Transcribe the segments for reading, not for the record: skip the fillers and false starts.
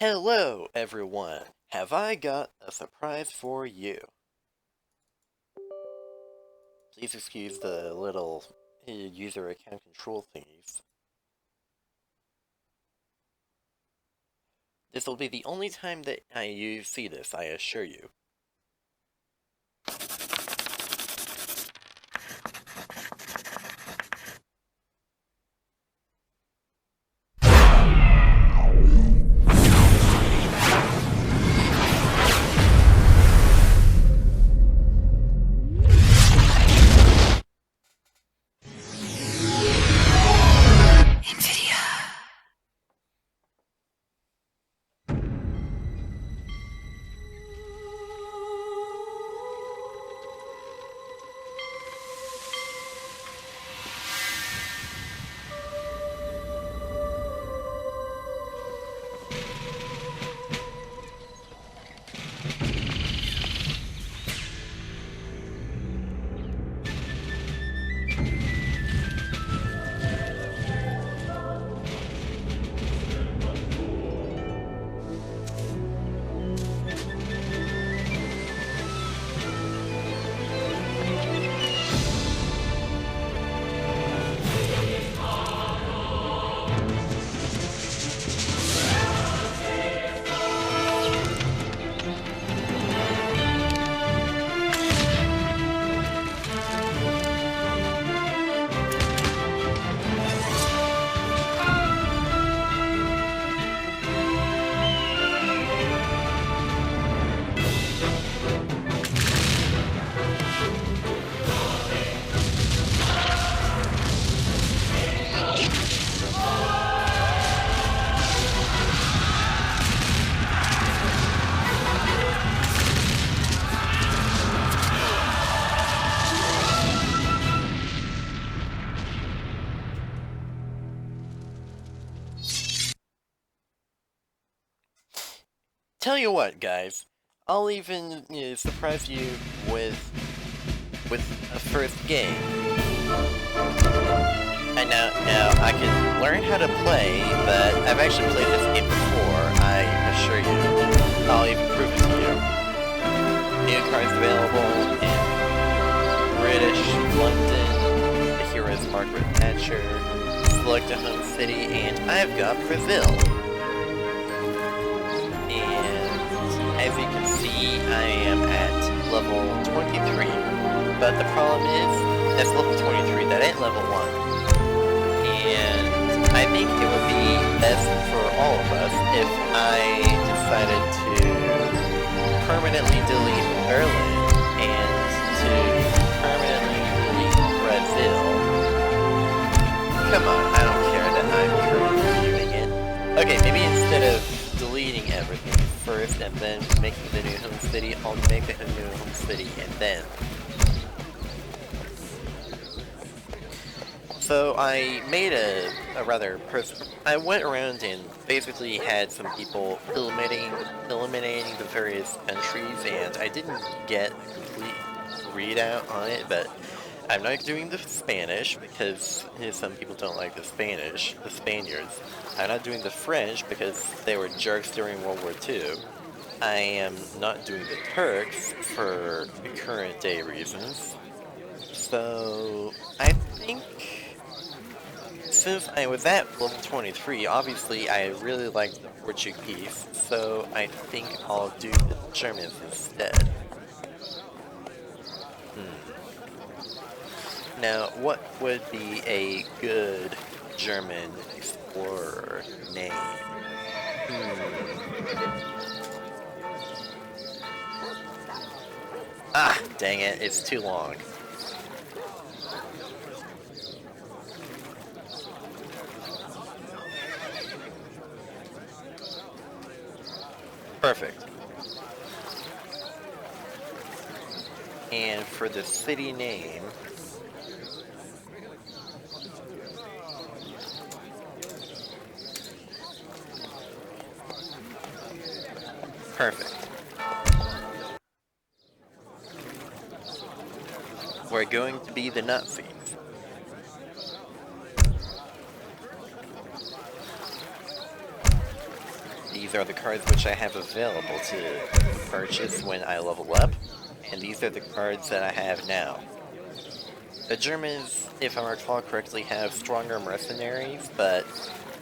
Hello, everyone. Have I got a surprise for you? Please excuse the little user account control thingies. This will be the only time that you see this, I assure you. Tell you what, guys. I'll even surprise you with a first game. And now I can learn how to play, but I've actually played this game before, I assure you. I'll even prove it to you. New cards available in British London, the hero is Margaret Thatcher, select a home city, and I've got Brazil. As you can see, I am at level 23, but the problem is, that's level 23, that ain't level 1. And I think it would be best for all of us if I decided to permanently delete Berlin and to permanently delete Brazil. Come on, I don't care that I'm currently doing it. Okay, maybe instead of deleting everything first and then making the new home city, I'll make the new home city and then. So I made a rather I went around and basically had some people eliminating the various countries, and I didn't get a complete readout on it, but I'm not doing the Spanish because some people don't like the Spaniards. I'm not doing the French because they were jerks during World War II. I am not doing the Turks for current day reasons. So I think since I was at level 23, obviously I really like the Portuguese, so I think I'll do the Germans instead. Now, what would be a good German explorer name? Ah, dang it, it's too long. Perfect. And for the city name, perfect. We're going to be the Nazis. These are the cards which I have available to purchase when I level up, and these are the cards that I have now. The Germans, if I recall correctly, have stronger mercenaries, but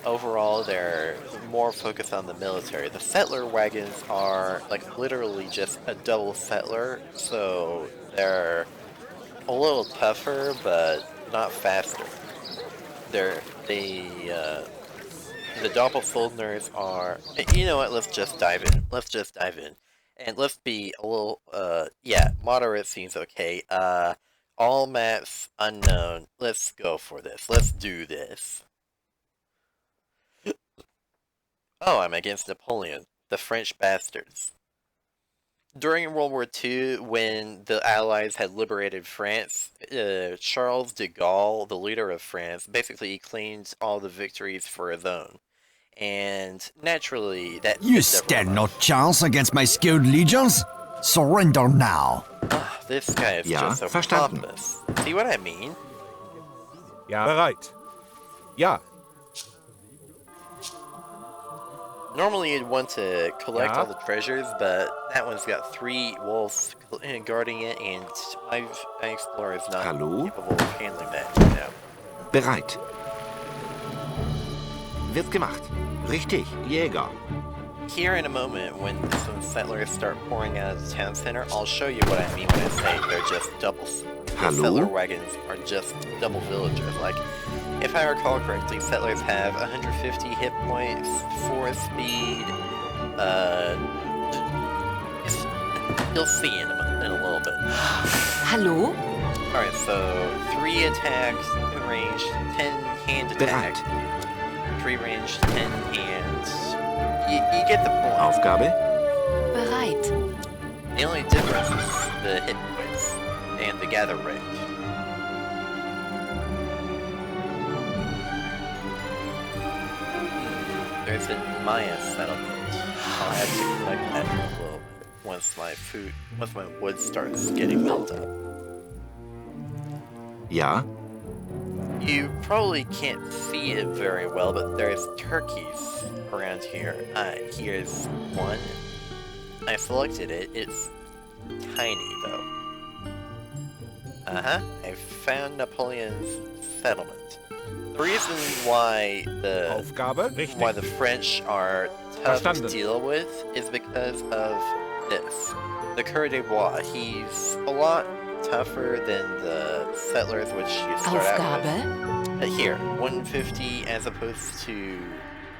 overall they're more focused on the military. The settler wagons are like literally just a double settler, so they're a little tougher, but not faster. The Doppelfoldners are. You know what? Let's just dive in. And let's be a little. Yeah, moderate seems okay. All maps unknown. Let's go for this. Let's do this. Oh, I'm against Napoleon, the French bastards. During World War II, when the Allies had liberated France, Charles de Gaulle, the leader of France, basically claimed all the victories for his own. And naturally, that You pissed stand everyone no off. chance against my skilled legions? Surrender now. This guy is Ja, just so verstanden. pompous. See what I mean? Ja. Bereit. Ja. Normally you'd want to collect Yeah. all the treasures, but that one's got 3 wolves guarding it, and my explorer is not Hallo? capable of handling that right now. Bereit. Wird gemacht. Richtig, Jäger. Here in a moment, when some settlers start pouring out of the town center, I'll show you what I mean when I say they're just doubles. The Hallo? settler wagons are just double villagers. Like, if I recall correctly, settlers have 150 hit points, 4 speed, you'll see in a little bit. Hallo? Alright, so 3 attacks, ranged, 10 hand attack, Bereit. 3 ranged, 10 hands. You get the point. Aufgabe? Bereit. The only difference is the hit points and the gather rate. There's a Maya settlement. I'll have to collect that in a little bit once my wood starts getting built up. Ja. You probably can't see it very well, but there's turkeys around here. Here's one. I selected it. It's tiny, though. I found Napoleon's settlement. The reason why the Aufgabe. French are tough to Verstanden. deal with is because of this. The Coeur des Bois. He's a lot tougher than the settlers, which you start out with. Aufgabe. Here, 150 as opposed to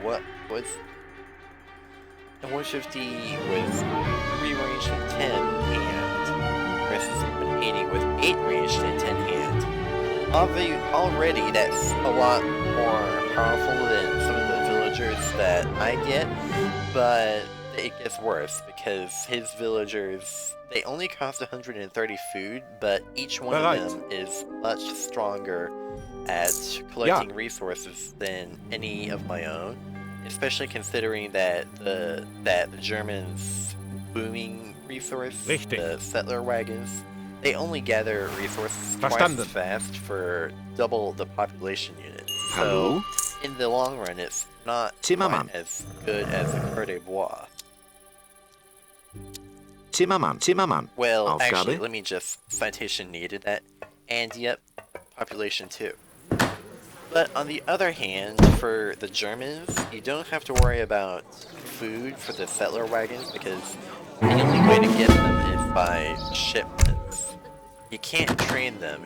what was 150 was 3 ranged and 10 hand versus 180 with 8 ranged and 10 hand. Already that's a lot more powerful than some of the villagers that I get, but it gets worse because his villagers, they only cost 130 food, but each one of them is much stronger at collecting resources than any of my own, especially considering that the Germans' booming resource, the settler wagons, they only gather resources twice as fast for double the population unit. Hallo? So, in the long run, it's not Zimmermann. quite as good as the Coeur des Bois. Zimmermann. Well, Aufgabe? actually, let me just citation needed that. And yep, population 2. But on the other hand, for the Germans, you don't have to worry about food for the settler wagons because the only way to get them is by shipments. You can't train them,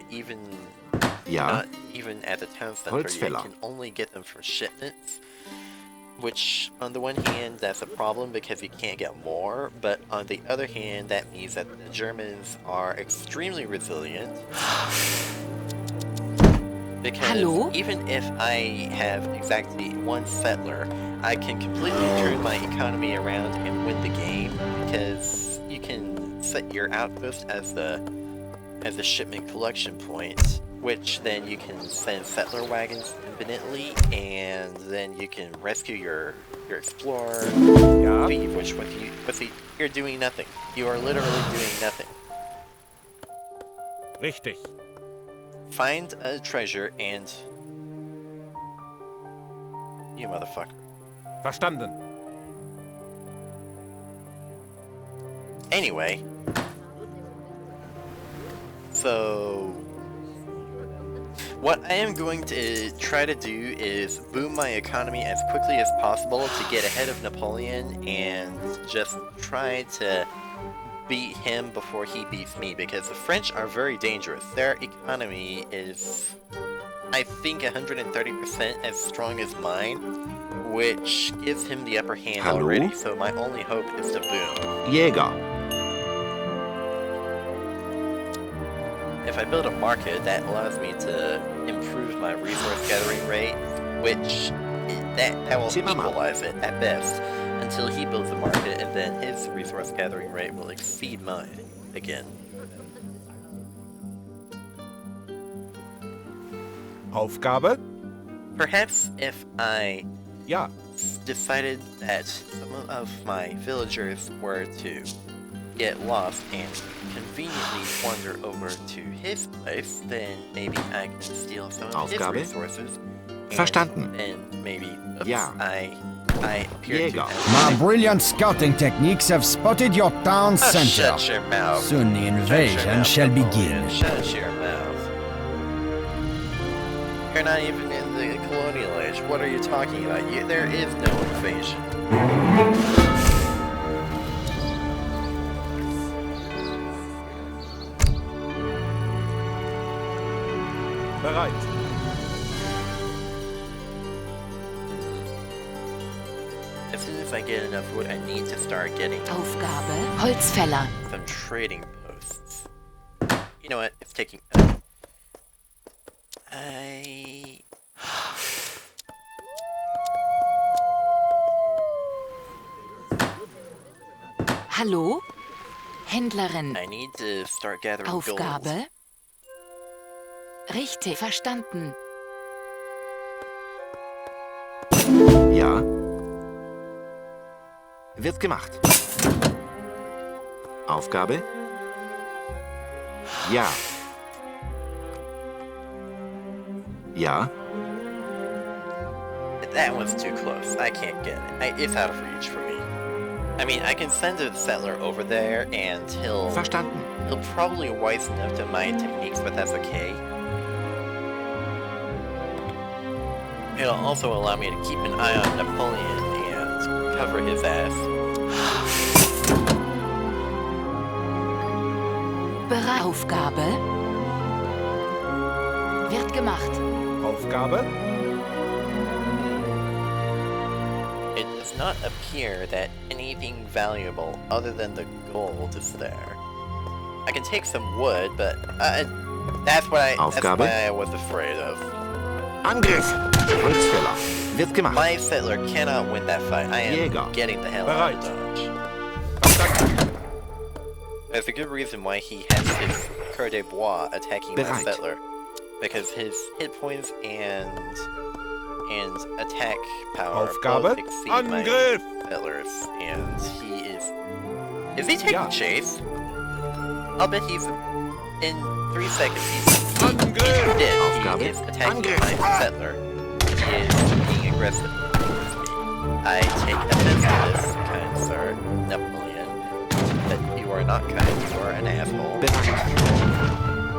not even at the town center. You Holzfäller. can only get them from shipments. Which, on the one hand, that's a problem because you can't get more, but on the other hand, that means that the Germans are extremely resilient. Because Hello? even if I have exactly 1 settler, I can completely turn my economy around and win the game, because you can set your outpost as the shipment collection point, which then you can send settler wagons infinitely, and then you can rescue your explorer, thief, which you're doing nothing. You are literally doing nothing. Richtig. Find a treasure and... You motherfucker. Verstanden. Anyway. So... what I am going to try to do is boom my economy as quickly as possible to get ahead of Napoleon and just try to beat him before he beats me, because the French are very dangerous. Their economy is, I think, 130% as strong as mine, which gives him the upper hand Hallo? already, so my only hope is to boom. Jäger. If I build a market, that allows me to improve my resource gathering rate, which that will Zimmermann. equalize it at best until he builds a market, and then his resource gathering rate will exceed mine again. Aufgabe? Perhaps if I Ja. decided that some of my villagers were to get lost and conveniently wander over to his place, then maybe I can steal some of his Aufgabe? resources. Verstanden. And maybe, oops, Ja. I appear to Jäger. My have... brilliant scouting techniques have spotted your town Oh, center. shut your mouth. Soon the Shut your invasion mouth, shall Napoleon. begin. Shut your mouth. You're not even in the colonial age. What are you talking about? There is no invasion. Bereit. As soon as I get enough wood, I need to start getting Aufgabe. Holzfäller. some trading posts. You know what? It's taking... Hallo? Händlerin. I need to start gathering gold. Aufgabe. Richtig, verstanden. Ja. Wird gemacht. Aufgabe? Ja. Ja. That one's too close. I can't get it. It's out of reach for me. I mean, I can send a settler over there, and he'll Verstanden. probably wisen up to my techniques, but that's okay. It'll also allow me to keep an eye on Napoleon and cover his ass. Aufgabe. Wird gemacht. Aufgabe? It does not appear that anything valuable other than the gold is there. I can take some wood, but that's what Aufgabe? I was afraid of. Angriff! Holzfäller. Wird gemacht. My settler cannot win that fight. I am Jäger. getting the hell out of Dodge. There's a good reason why he has his Coeur de Bois attacking my Bereit. settler. Because his hit points and attack power Aufgabe? both exceed Angriff! my settlers. And he is... Is he taking Ja. chase? I'll bet he's... In 3 seconds, he's Angriff! dead. Aufgabe? He is attacking Angriff! my settler. He is being aggressive towards me. I take offense to this, kind sir, Napoleon. But you are not kind, you are an asshole. Bereit.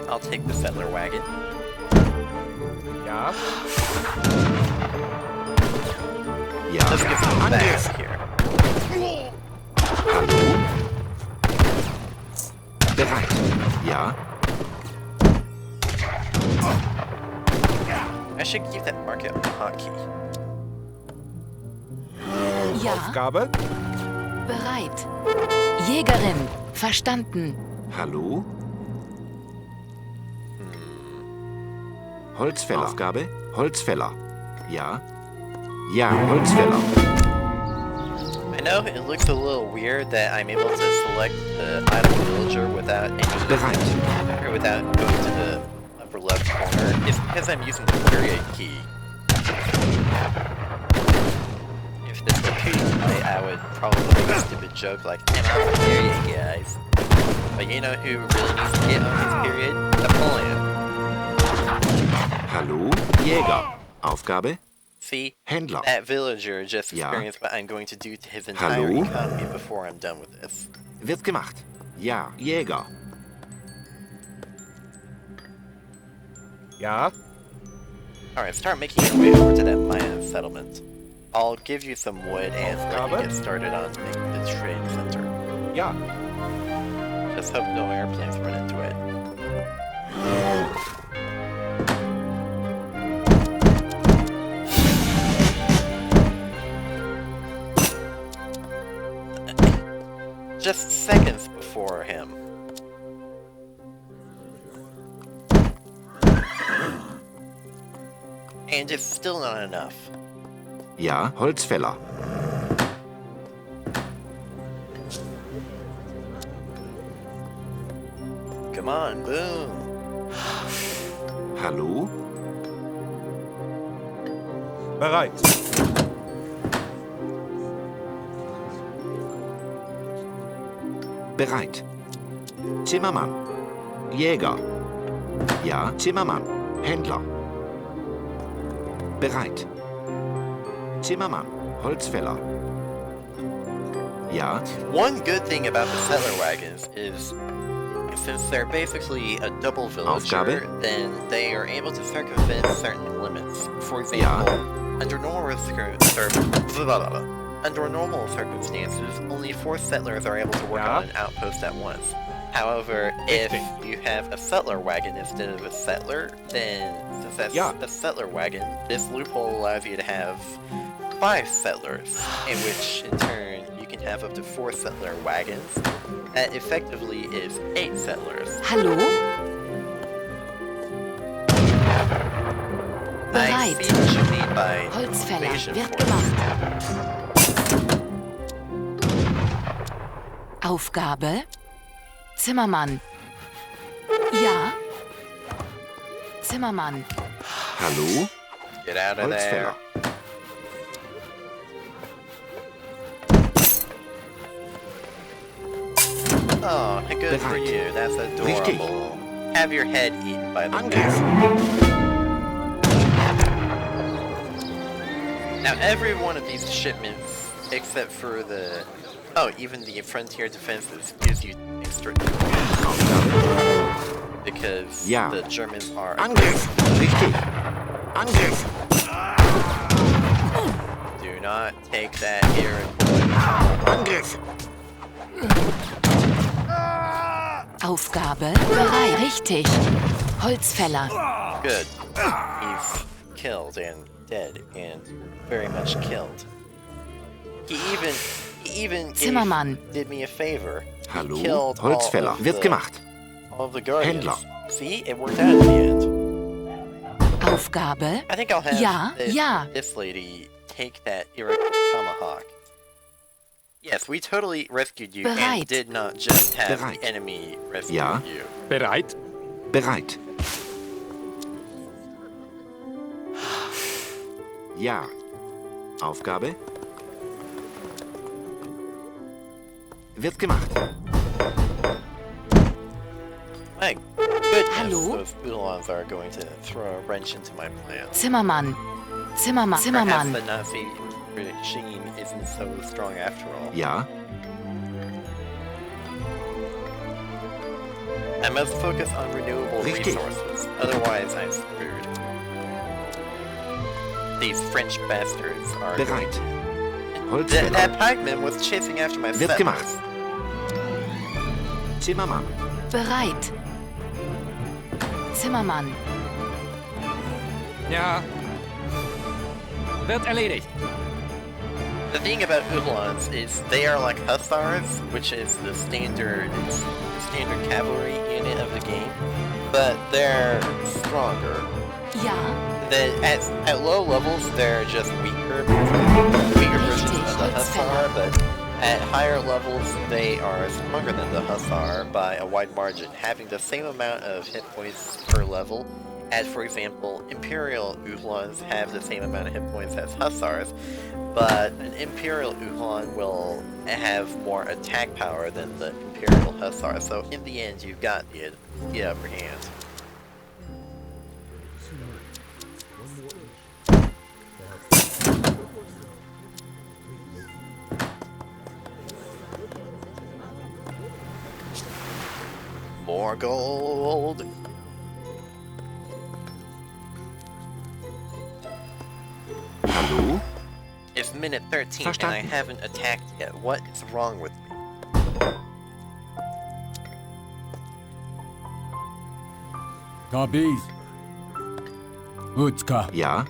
I'll take the settler wagon. Ja. Ja. Let's get some Angriff! back here. Hallo? Bereit. Ja. I should keep that market on hotkey. Ja. Aufgabe? Bereit. Jägerin. Verstanden. Hallo? Holzfäller. Aufgabe? Holzfäller. Ja. Ja, Holzfäller. I know it looks a little weird that I'm able to select the idle villager without Bereit. without going to the upper left corner. It's because I'm using the period key. If this were PewDiePie, I would probably make a stupid joke like, I'm on the period, guys. But you know who really needs to get on his period? Napoleon. Hallo? Jäger. Aufgabe? See? Händler. That villager just Ja. experienced what I'm going to do to his entire Hallo? economy before I'm done with this. Wird gemacht. Ja. Jäger. Ja. Alright, start making your way over to that Maya settlement. I'll give you some wood and let you Aufgabe? get started on making the trade center. Ja. Just hope no airplanes run into it. Just seconds before him. And it's still not enough. Ja. Holzfäller. Come on, boom. Hallo? Bereit. Bereit. Zimmermann. Jäger. Ja. Zimmermann. Händler. Bereit. Zimmermann. Holzfäller. Ja. One good thing about the settler wagons is, since they're basically a double villager, Aufgabe? then they are able to circumvent certain limits. For example, under normal circumstances, only 4 settlers are able to work Ja. on an outpost at once. However, if you have a settler wagon instead of a settler, then since that's Ja. a settler wagon, this loophole allows you to have 5 settlers, in which in turn you can have up to 4 settler wagons. That effectively is 8 settlers. Hallo? I Bereit. see what you mean by Holzfäller. invasion Wird force. gemacht. Aufgabe? Zimmermann. Ja. Zimmermann. Hallo? Get out of there. Holzfäller. Oh, good for Bereit. you. That's Richtig. adorable. Have your head eaten by the Angriff. Now, every one of these shipments, except for the... Oh, even the frontier defenses, gives you extra Aufgabe. because Ja. the Germans are... Angriff. Richtig. Angriff. Do not take that here and... Angriff. Aufgabe? Bereit. Richtig. Holzfäller. Good. He's killed and dead and very much killed. He even Zimmermann. did me a favor. He Hallo? killed Holzfäller. all of Wird the- gemacht. All of the guardians. Händler. See, it worked out in the end. Aufgabe? I think I'll have Ja, ja. this lady take that Iraq tomahawk. Yes, we totally rescued you and Bereit. did not just have Bereit. the enemy rescue Ja. you. Bereit. Bereit. Ja. Aufgabe? Wird gemacht. My goodness, Hallo? those Ulans are going to throw a wrench into my plans. Zimmermann. Zimmermann. Perhaps Zimmermann. the Nazi regime isn't so strong after all. Ja. I must focus on renewable Richtig. resources, otherwise I'm screwed. These French bastards are... Bereit. That Holzfäller. pikeman was chasing after my Wird settlers. gemacht. Zimmermann. Bereit. Zimmermann. Ja. Wird erledigt. The thing about Ulans is they are like hussars, which is the standard cavalry unit of the game, but they're stronger. Ja. At low levels, they're just weaker versions of the hussar, but at higher levels, they are stronger than the hussar by a wide margin, having the same amount of hit points per level. As for example, Imperial Uhlans have the same amount of hit points as hussars, but an Imperial Uhlan will have more attack power than the Imperial Hussar, so in the end, you've got the upper hand. more gold. Hallo? It's minute 13 and I Verstanden. haven't attacked yet. What is wrong with me? Tabiz. Utska. Ja?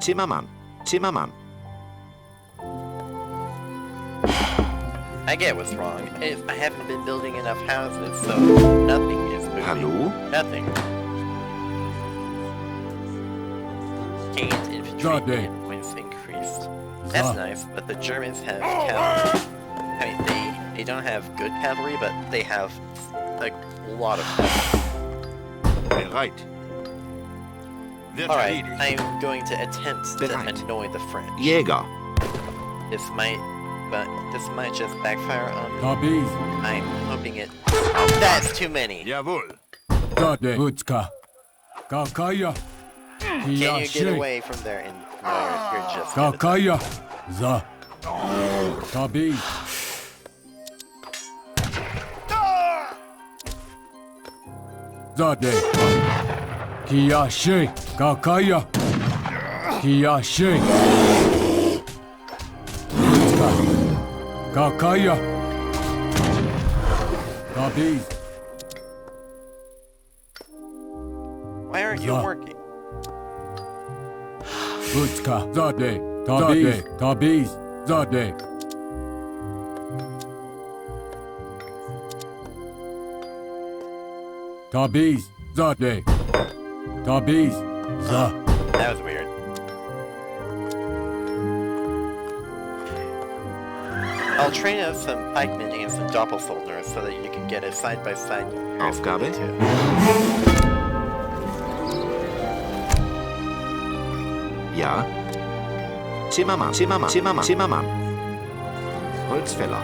Zimmermann. Zimmermann. I get what's wrong. I haven't been building enough houses, so nothing is moving. Hallo? Nothing. Gained infantry Zade. hit points increased. That's Za. nice, but the Germans have cavalry. I mean, they don't have good cavalry, but they have a lot of cavalry. Bereit. Wird Alright, erledigt. I'm going to attempt to Bereit. annoy the French. Jäger. This might just backfire on me. Tabiz. I'm hoping it. That's too many. Jawohl. Zade. Utska. Kakaya. Can you get Kiyashe. away from there? And no, you're just gonna die. Kakaya. Za. Tabiz. Zade. Kiyashe. Kakaya. Kiyashe. Utska. Kakaya. Tabiz. Why aren't you Za. working? Utska. Zade. Tabiz. Tabiz. Zade. Tabiz. Zade. Tabiz. Za. That was weird. I'll train up some pikemen and some doppelsoldiers so that you can get a side-by-side comparison Aufgabe? of the two. Ja? Zimmermann. Zimmermann. Zimmermann. Zimmermann. Holzfäller.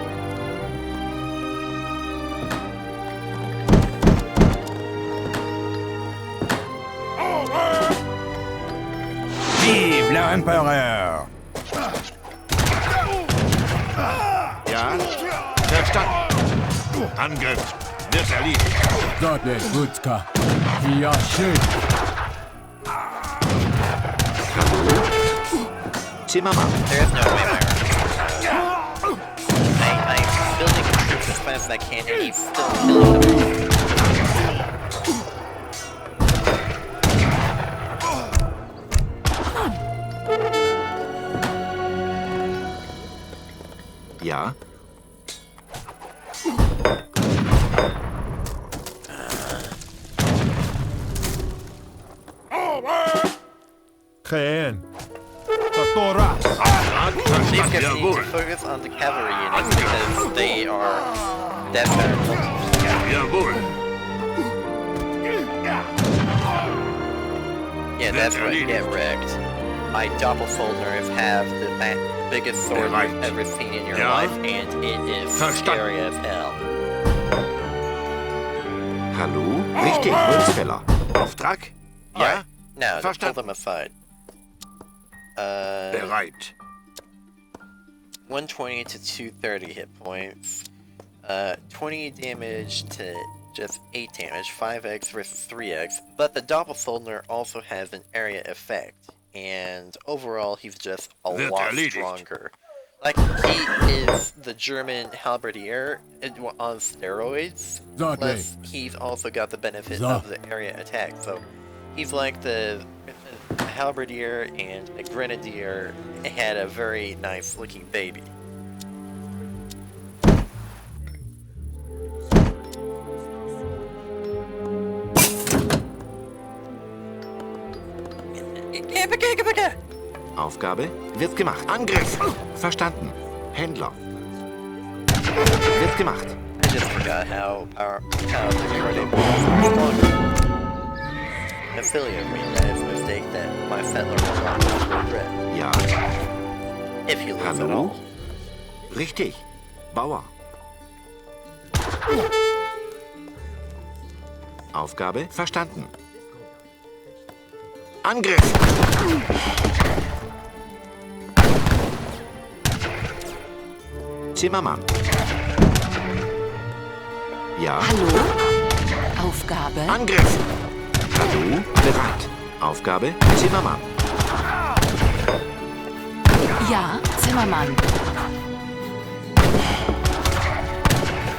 Vive l'Empereur! Ja? Verstanden. Angriff. Wird erledigt. Zade. Utska. Kiyashe. Zimmermann. There is no way my I'm building the troops as fast as I can, and he's still killing them. Ja? Geen. Tatoras. These guys need to focus on the cavalry units because they are that's better than Jawohl. yeah, that's right. Get wrecked. My doppelsoldiers have the biggest sword Right. you've ever seen in your Yeah. life, and it is Verstanden. scary as hell. Hallo? Richtig, Holzfäller. Auftrag? Alright, now pull Verstanden. them aside. Bereit. 120 to 230 hit points. 20 damage to just 8 damage, 5x versus 3x, but the Doppelsoldier also has an area effect, and overall he's just a Wird lot erledigt. stronger. Like, he is the German halberdier on steroids, Zade. plus he's also got the benefit Za. of the area attack, so he's like the halberdier and a grenadier had a very nice looking baby. Aufgabe wird gemacht. Angriff. Verstanden. Händler. Wird gemacht. I just forgot how the was. Affiliate made that is a mistake that my settler will not regret. Ja. If he lives at Hallo? all. Richtig. Bauer. Aufgabe verstanden. Angriff. Zimmermann. Ja. Hallo? Aufgabe? Angriff! Hallo, bereit. Aufgabe, Zimmermann. Ja, Zimmermann.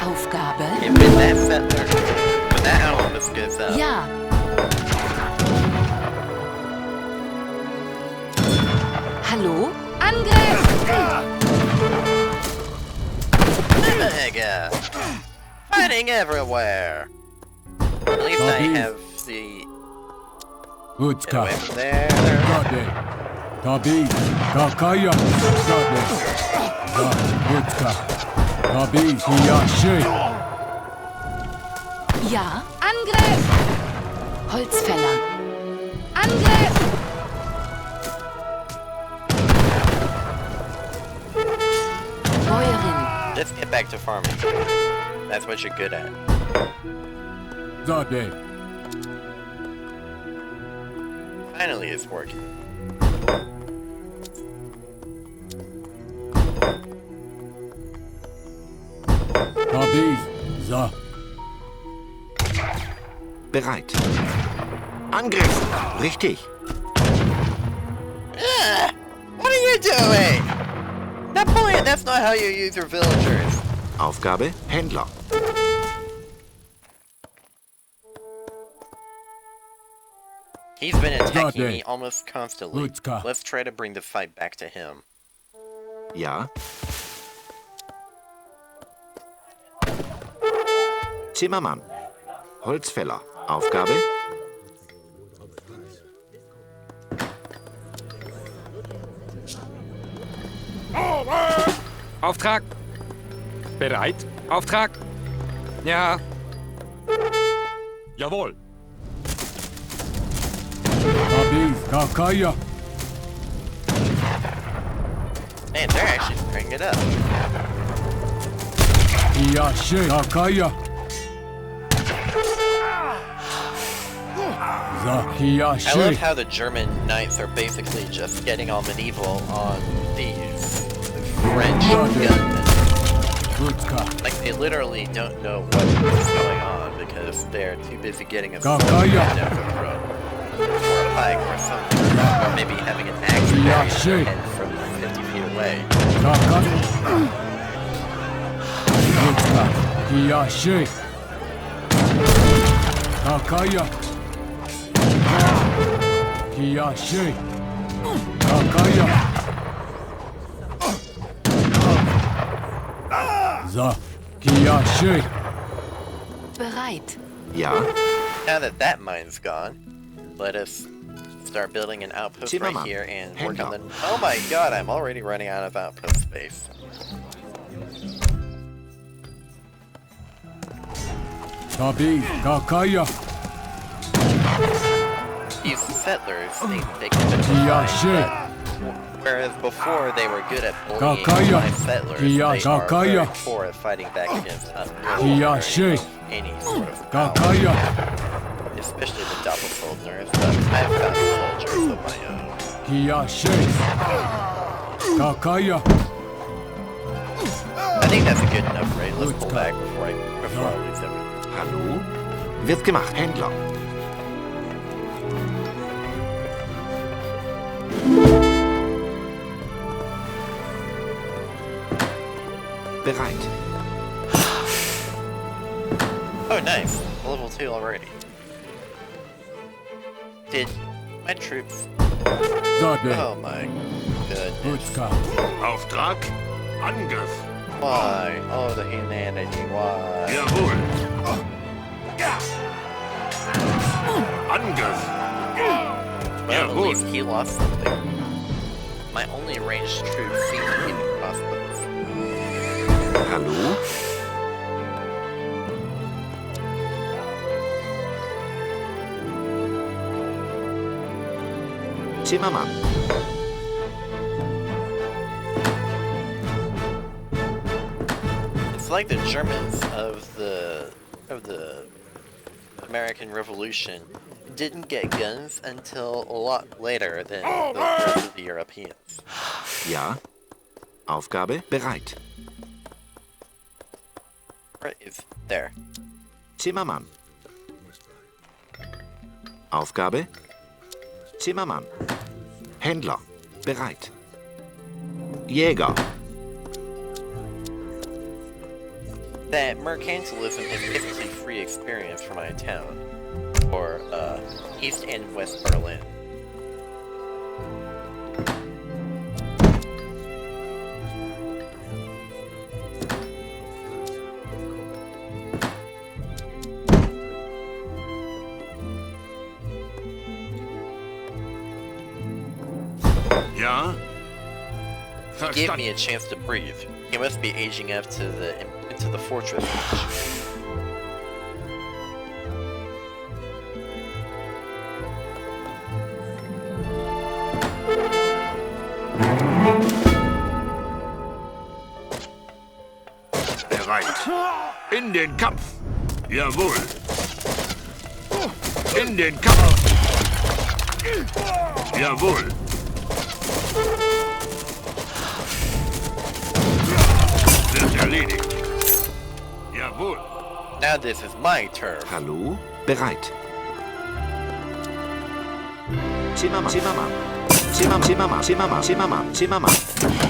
Aufgabe? And with that settler, when that alchemist goes up, Ja. Hallo? Angriff! mega! Fighting everywhere! At least I have the... Get Utka. away from there. Zade. Tabi. Kakaya. Zade. Za. Utka. Tabi. Hiyashi. Ja. Angriff! Holzfäller. Angriff! Bäuerin. Let's get back to farming. That's what you're good at. Zade. Finally, it's working. Tabi. Za. Bereit. Angriff! Richtig. What are you doing? Napoleon, that's not how you use your villagers. Aufgabe, Händler. He's been attacking Zade. me almost constantly. Utka. Let's try to bring the fight back to him. Ja. Zimmermann. Holzfäller. Aufgabe, Auftrag. Bereit. Auftrag. Ja. Jawohl. Tabi. Kakaya. Man, they're actually bringing it up. Hiyashi. Kakaya. Za. I Hiyashi. love how the German knights are basically just getting all medieval on these French gunmen. Utka. Like, they literally don't know what is going on because they're too busy getting a sword Kakaya. down the throat. Or a pike or something. Or maybe having an axe buried in Yashi. their head from 50 feet away. Kakaya. Utka. Hiyashi. Kakaya. Hiyashi. Kakaya. Za. Hiyashi. Bereit. ja. Now that that mine's gone, let us start building an outpost right Zimmermann. here and work on the... Händler. Oh my god, I'm already running out of outpost space. Tabi. Kakaya. These settlers, they can bit of a Hiyashi. fight, but whereas before they were good at bullying Kakaya. my settlers, Hiya- they are Kakaya. very poor at fighting back against us. Hiyashi. Any sort of power, Kakaya. especially the doppelsoldners, but I've found soldiers of my own. Hiyashi. Kakaya. I think that's a good enough rate. Let's pull back before I lose everything. Hallo? Wird gemacht, Händler. Bereit. Oh, nice. Level 2 already. Did my troops... Zade. Oh my goodness. Utka. Auftrag? Angriff. Why? Oh, the humanity, why? Jawohl. Angriff. Well, at Jawohl. least he lost something. My only ranged troops seem to be the crossbows. Hallo? Zimmermann. It's like the Germans of the American Revolution didn't get guns until a lot later than the rest of the Europeans. Ja. Aufgabe bereit. Right, it's there. Zimmermann. Aufgabe? Zimmermann. Händler. Bereit. Jäger. That mercantilism is basically free experience for my town. Or, East and West Berlin. Ja? Give Verstanden. me a chance to breathe. He must be aging up to into the fortress. Bereit. In den Kampf. Jawohl. In den Kampf. Jawohl. Wird erledigt. Jawohl. Now this is my turn. Hallo? Bereit. Zimmermann. Zimmermann. Zimmermann. Zimmermann. Zimmermann. Zimmermann. Zimmermann.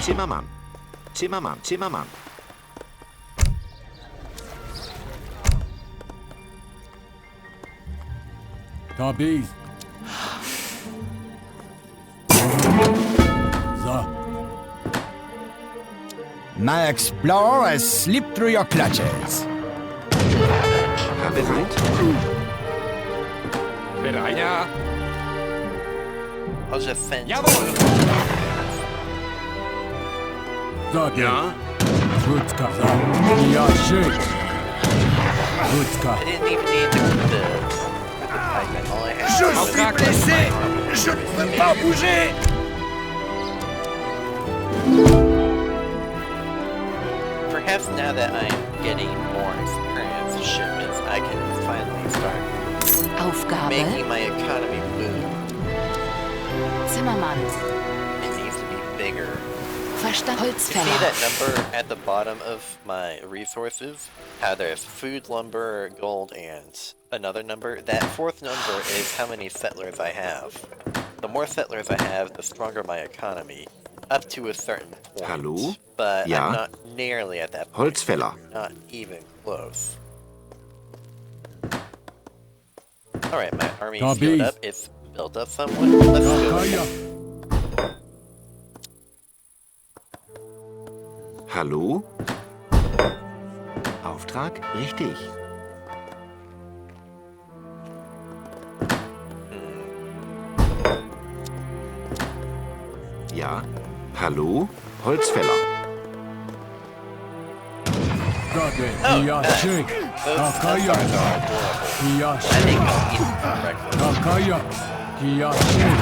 Zimmermann. Zimmermann. Zimmermann. Tabi. So. My explorer has slipped through your clutches. Bereit? Bereit? Ja. I'll just send. Jawohl. So, Ja? Gutka. So. Ja, schön. Gutka. I didn't even need the pike. All I had Je was suis blessé. Je ne peux pas bouger. Perhaps now that I'm getting more experience with shipments, I can finally start making Aufgabe. my economy boom. Zimmermann. It needs to be bigger. Verstand. You see Holzfäller. that number at the bottom of my resources? How there's food, lumber, gold, and another number? That fourth number is how many settlers I have. The more settlers I have, the stronger my economy. Up to a certain point. Hallo? But Ja? I'm not nearly at that point. Holzfäller. Not even close. Alright, my army's Tabi. filled up. It's built up somewhat. Let's go. Kaya. Hallo? Auftrag? Richtig. Ja? Hallo? Holzfäller. Tabi. Ja, schön. Those Kaya. stars are adorable. Ja, I schön. think I'll eat them for breakfast. Kaya. Ja, schön.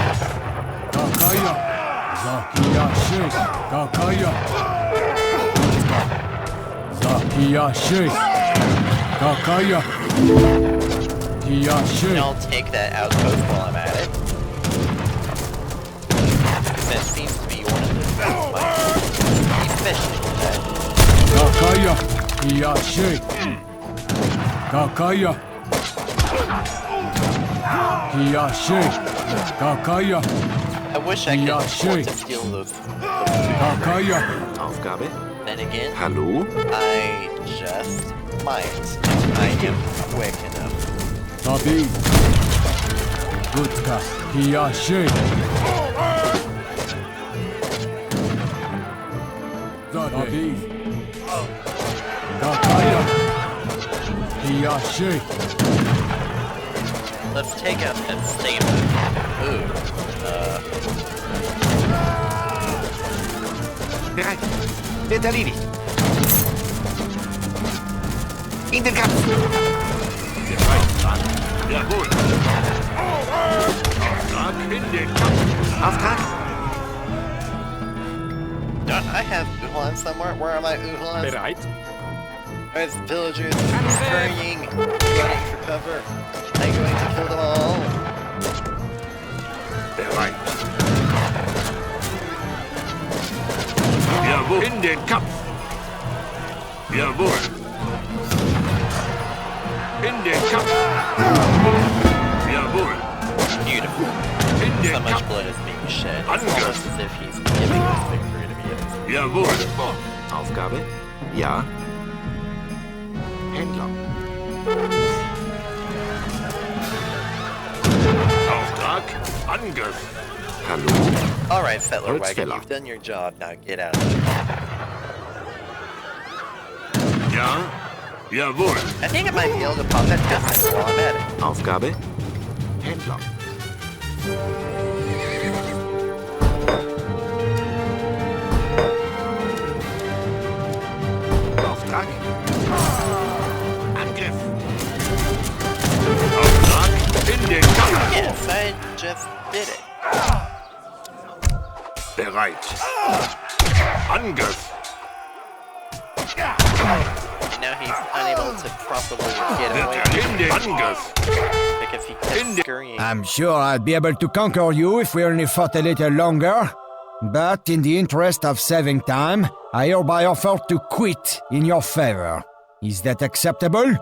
Kaya. Ja, schön. Kaya. Ja, schön. Kaya. Ja, And schön. I'll take that outpost while I'm at it. That seems to be one of the especially with that. Kaya. Ja, schön. Kaya. Ja, schön. Kaya. I wish I could Yeah, afford sure. to steal those. Kaya. Aufgabe? Then again, Hallo? I just might. I am quick enough. Tabi. Gutka. Ja, schön. Tabi. Kaya. Ja, schön. Let's take out that stamina. Ooh. Bereit. Wird erledigt. In den Kampf. Jawohl. Auftrag in den Kampf. Auftrag? Don't I have Uhlans somewhere? Where are my Uhlans? Bereit? There's villagers scurrying, running for cover. I'm going to kill them all. Bereit. Jawohl. In den Kampf. Jawohl. In Jawohl. Beautiful. In So den much Kampf. blood is being shed. It's Angriff. almost as if he's giving us victory to be honest. Jawohl. Aufgabe? Ja. Händler. Auftrag. Angriff. Hallo? Alright, Settler Wagon, Holzfäller. you've done your job, now get out of here. Ja. Jawohl. I think I might be able to pop that pistol while I'm at it. Aufgabe? Händler. Auftrag. Angriff. Auftrag. In den Kampf. Yes, I just did it. Bereit. Angriff. And now he's unable to properly get away In den Angriff. because he kept scurrying. I'm sure I'd be able to conquer you if we only fought a little longer. But in the interest of saving time, I hereby offer to quit in your favor. Is that acceptable?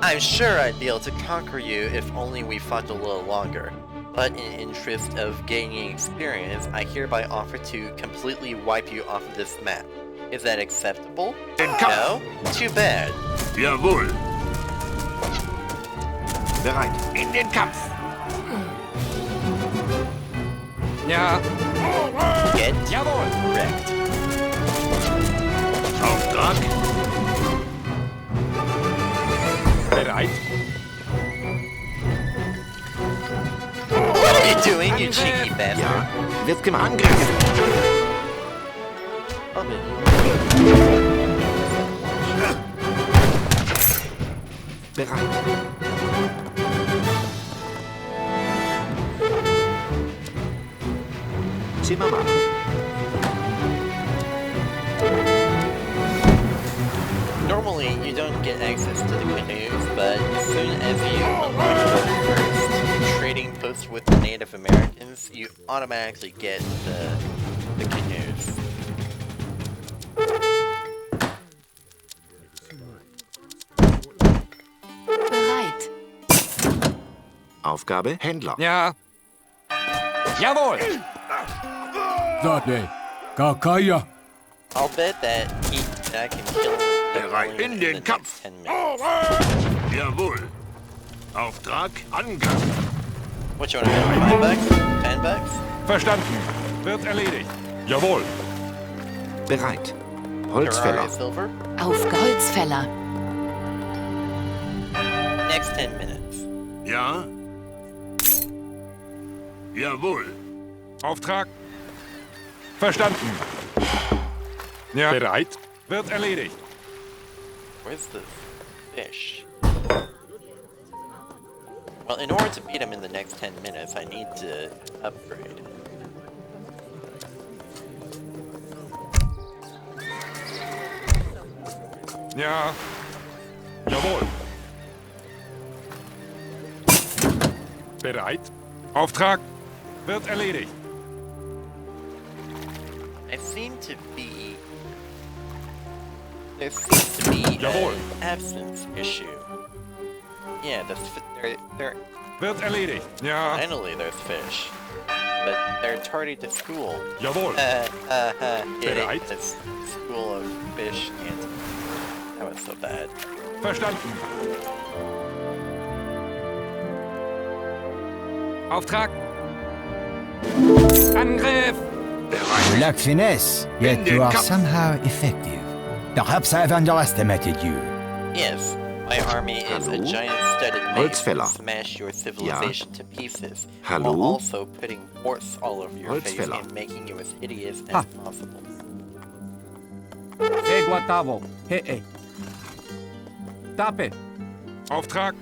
I'm sure I'd be able to conquer you if only we fought a little longer. But in interest of gaining experience, I hereby offer to completely wipe you off of this map. Is that acceptable? Den Kampf. No? Too bad. Jawohl. Bereit. In den Kampf. Ja. Get Jawohl. wrecked. Auftrag. Bereit. What are you doing, you cheeky bastard? Ja. Wird gemacht. Angriff. Oh, man. Bereit. Zimmermann. Normally, you don't get access to the canoes, but as soon as you unlock the first trading post with the Native Americans, you automatically get the canoes. Bereit. Aufgabe? Händler. Ja. Jawohl. Zade. Kakaya. I'll bet that I can kill Bereit. Napoleon In den the Kampf. next 10 minutes. Jawohl. Auftrag. Angriff. What you want to bet? 5 bucks? 10 bucks? Verstanden. Wird erledigt. Jawohl. Bereit. Terraria Holzfäller. silver? Auf Holzfäller. Next 10 minutes. Ja. Jawohl. Auftrag. Verstanden. Ja. Bereit. Wird erledigt. Where's the fish? Well, in order to beat him in the next 10 minutes, I need to upgrade. Ja. Jawohl. Bereit. Auftrag. Wird erledigt. I seem to be... There seems to be Jawohl. an absence issue. Yeah, they're Wird erledigt. Ja. finally there's fish. But they're tardy to school. Jawohl. Get Bereit. it? It's school of fish and... That was so bad. Verstanden. Auftrag. Angriff. You lack finesse, yet you are somehow effective. Perhaps I've underestimated you. Yes, my army is a Hallo? giant-studded maze Holzfäller. to smash your civilization to pieces, Hallo? while also putting warts all over your face Holzfäller. and making you as hideous Ha. as possible. Seguatavo. He. Tape. Auftrag.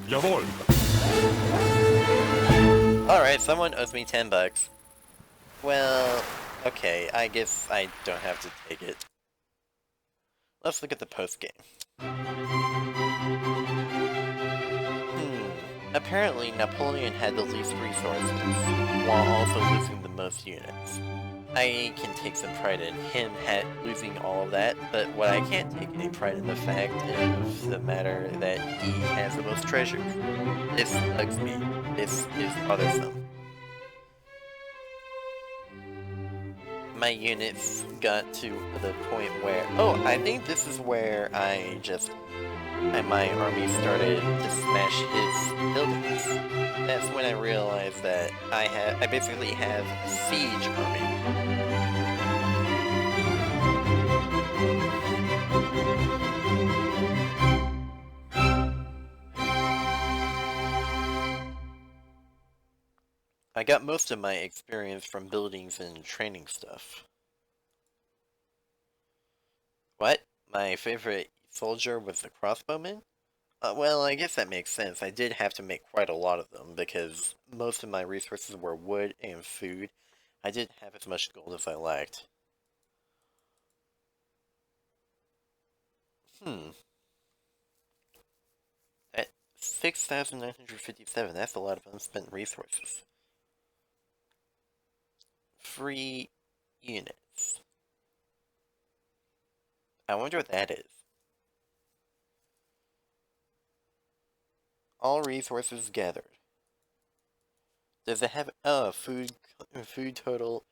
Jawohl. Alright, someone owes me 10 bucks. Well, okay, I guess I don't have to take it. Let's look at the post-game. Apparently, Napoleon had the least resources, while also losing the most units. I can take some pride in him losing all of that, but what I can't take any pride in the fact of the matter that he has the most treasures. This bugs me. This is bothersome. My units got to the point where... Oh, I think this is where my army started to smash his buildings. That's when I realized that I basically have a siege army. I got most of my experience from buildings and training stuff. What? My favorite soldier was the crossbowman? Well, I guess that makes sense. I did have to make quite a lot of them, because most of my resources were wood and food. I didn't have as much gold as I lacked. At 6,957, that's a lot of unspent resources. Free units. I wonder what that is. All resources gathered. Does it have food total?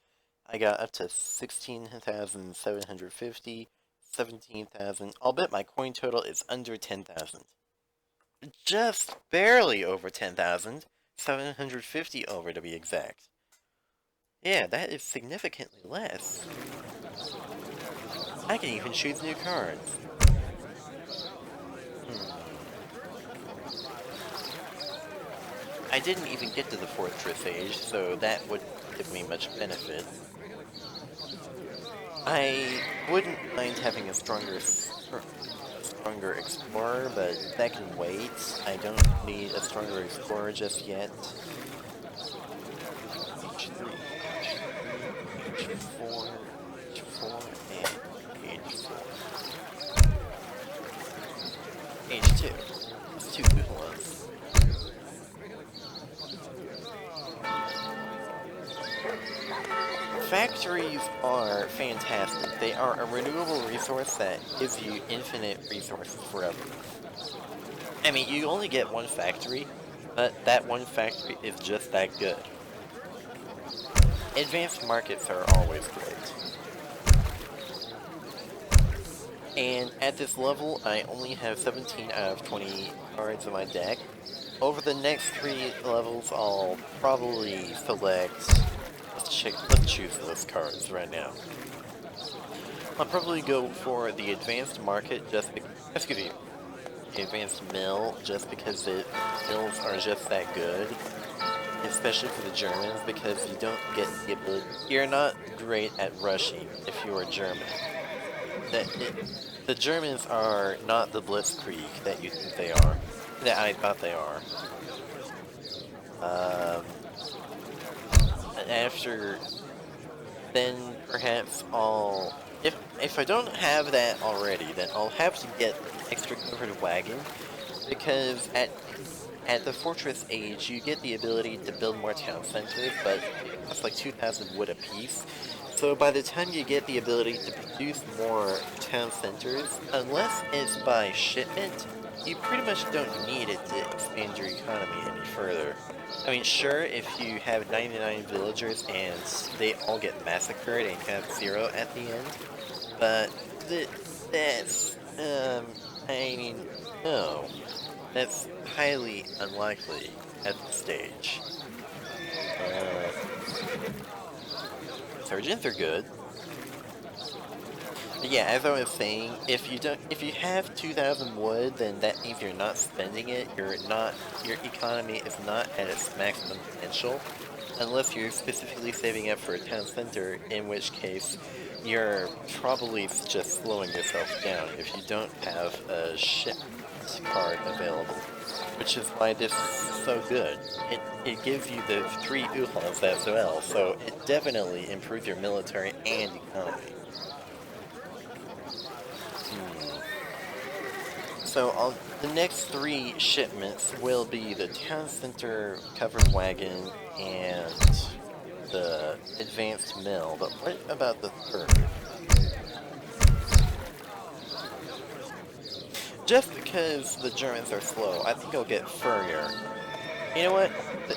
I got up to 16,750, 17,000. I'll bet my coin total is under 10,000. Just barely over 10,000. 750 over to be exact. Yeah, that is significantly less. I can even choose new cards. I didn't even get to the Fortress Age, so that wouldn't give me much benefit. I wouldn't mind having a stronger Explorer, but that can wait. I don't need a stronger Explorer just yet. H3, H4, and H4. H2. It's two good ones. Factories are fantastic. They are a renewable resource that gives you infinite resources forever. I mean, you only get one factory, but that one factory is just that good. Advanced markets are always great. And at this level, I only have 17 out of 20 cards in my deck. Over the next 3 levels, I'll probably select... Let's choose those cards right now. I'll probably go for the advanced market just because, the advanced mill, just because the mills are just that good. Especially for the Germans, because you don't get the ability. You're not great at rushing if you're a German. The Germans are not the Blitzkrieg that you think they are. That I thought they are. After then perhaps if I don't have that already, then I'll have to get extra covered wagon, because at the Fortress Age you get the ability to build more town centers, but it costs like 2,000 wood apiece. So by the time you get the ability to produce more town centers, unless it's by shipment, you pretty much don't need it to expand your economy any further. I mean, sure, if you have 99 villagers and they all get massacred and you have 0 at the end, but that's, I mean, no. That's highly unlikely at this stage. Surgeons are good. But yeah, as I was saying, if you have 2,000 wood, then that means you're not spending it. Your economy is not at its maximum potential, unless you're specifically saving up for a town center, in which case you're probably just slowing yourself down if you don't have a ship card available. Which is why this is so good. It gives you the 3 Uhans as well, so it definitely improves your military and economy. So the next 3 shipments will be the town center covered wagon and the advanced mill, but what about the third? Just because the Germans are slow, I think I'll get Furrier. You know what?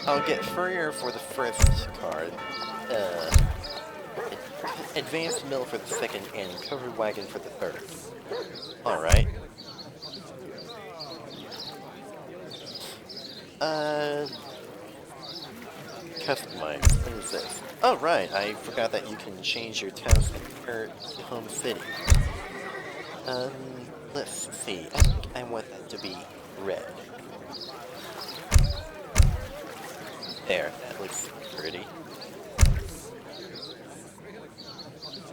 I'll get Furrier for the first card, Advanced Mill for the second, and Covered Wagon for the third. Alright. Customize. What is this? Oh, right. I forgot that you can change your town's home city. Let's see. I think I want that to be red. There. That looks pretty.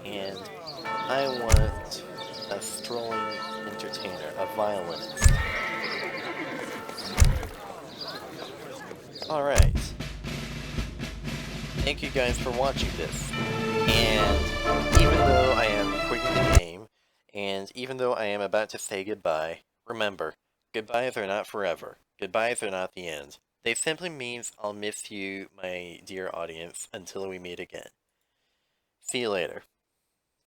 And I want a strolling entertainer, a violinist. Alright. Thank you guys for watching this. And even though I am quitting the game, and even though I am about to say goodbye, remember, goodbyes are not forever. Goodbyes are not the end. They simply means I'll miss you, my dear audience, until we meet again. See you later.